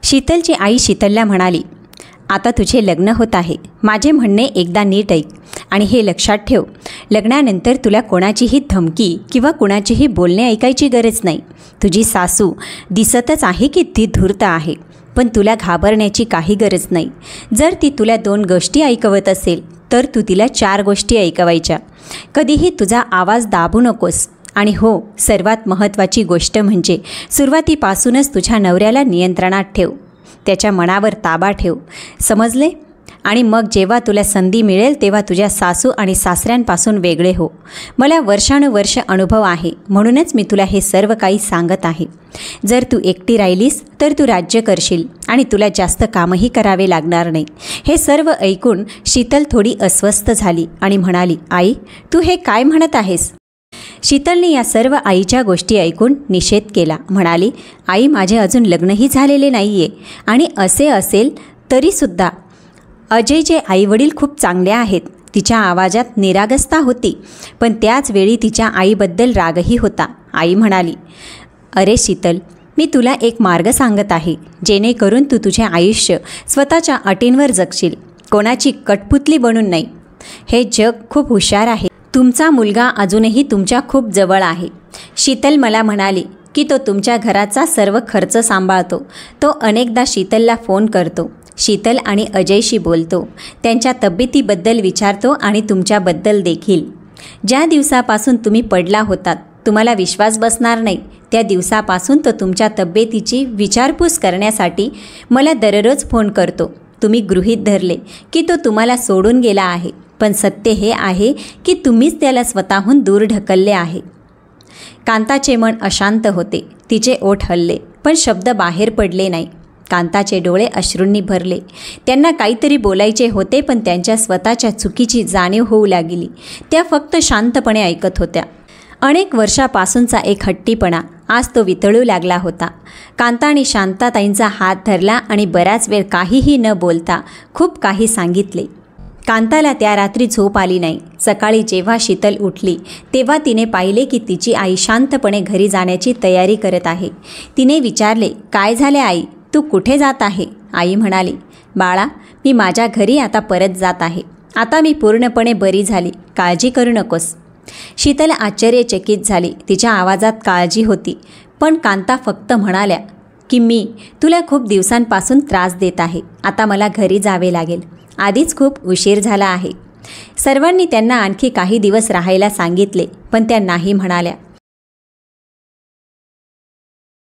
शीतलची आई शीतलला म्हणाली, आता तुझे लग्न होत आहे. माझे म्हणणे एकदा नीट ऐक आणि हे लक्षात ठेव, लग्नानंतर तुला कोणाचीही धमकी किंवा कोणाचेही बोलणे ऐकायची गरज नाही. तुझी सासू दिसतच आहे की ती धूर्त आहे, पण तुला घाबरण्याची काही गरज नाही. जर ती तुला 2 गोष्टी ऐकवत असेल तर तू तिला 4 गोष्टी ऐकवायच्या. कधीही तुझा आवाज दाबू नकोस. आणि हो, सर्वात महत्त्वाची गोष्ट म्हणजे सुरुवातीपासूनच तुझ्या नवऱ्याला नियंत्रणात ठेव. त्याच्या मनावर ताबा ठेव. समजले? आणि मग जेव्हा तुला संधी मिळेल तेव्हा तुझ्या सासू आणि सासऱ्यांपासून वेगळे हो. मला वर्षानुवर्ष अनुभव आहे, म्हणूनच मी तुला हे सर्व काही सांगत आहे. जर तू एकटी राहिलीस तर तू राज्य करशील आणि तुला जास्त कामही करावे लागणार नाही. हे सर्व ऐकून शीतल थोडी अस्वस्थ झाली आणि म्हणाली, आई, तू हे काय म्हणत आहेस? शीतलने या सर्व आईच्या गोष्टी ऐकून निषेध केला. म्हणाली, आई, माझे अजून लग्नही झालेले नाही आहे आणि असे असेल तरीसुद्धा अजयचे आईवडील खूप चांगले आहेत. तिच्या आवाजात निरागसता होती, पण त्याच वेळी तिच्या आईबद्दल रागही होता. आई म्हणाली, अरे शीतल, मी तुला एक मार्ग सांगत आहे, जेणेकरून तू तुझे आयुष्य स्वतःच्या अटींवर जगशील, कोणाची कठपुतली बनून नाही. हे जग खूप हुशार आहे. तुमचा मुलगा अजूनही तुमच्या खूप जवळ आहे. शीतल मला म्हणाली की तो तुमच्या घराचा सर्व खर्च सांभाळतो. तो अनेकदा शीतलला फोन करतो. शीतल आणि अजयशी बोलतो, त्यांच्या तब्येतीबद्दल विचारतो आणि तुमच्याबद्दल देखील. ज्या दिवसापासून तुम्ही पडला होतात, तुम्हाला विश्वास बसणार नाही, त्या दिवसापासून तो तुमच्या तब्येतीची विचारपूस करण्यासाठी मला दररोज फोन करतो. तुम्ही गृहीत धरले की तो तुम्हाला सोडून गेला आहे, पण सत्य हे आहे की तुम्हीच त्याला स्वतःहून दूर ढकलले आहे. कांताचे मन अशांत होते. तिचे ओठ हलले, पण शब्द बाहेर पडले नाही. कांताचे डोळे अश्रूंनी भरले. त्यांना काहीतरी बोलायचे होते, पण त्यांच्या स्वतःच्या चुकीची जाणीव होऊ लागली. त्या फक्त शांतपणे ऐकत होत्या. अनेक वर्षापासूनचा एक हट्टीपणा आज तो वितळू लागला होता. कांताने शांताताईंचा हात धरला आणि बराच वेळ काहीही न बोलता खूप काही सांगितले. कांताला त्या रात्री झोप आली नाही. सकाळी जेव्हा शीतल उठली तेव्हा तिने पाहिले की तिची आई शांतपणे घरी जाण्याची तयारी करत आहे. तिने विचारले, काय झाले आई, तू कुठे जात आहे? आई म्हणाली, बाळा, मी माझ्या घरी आता परत जात आहे. आता मी पूर्णपणे बरी झाली, काळजी करू नकोस. शीतल आश्चर्यचकित झाली. तिच्या आवाजात काळजी होती, पण कांता फक्त म्हणाल्या की मी तुला खूप दिवसांपासून त्रास देत आहे. आता मला घरी जावे लागेल. आधीच खूप उशीर झाला आहे. सर्वांनी त्यांना आणखी काही दिवस राहायला सांगितले, पण त्या नाही म्हणाल्या.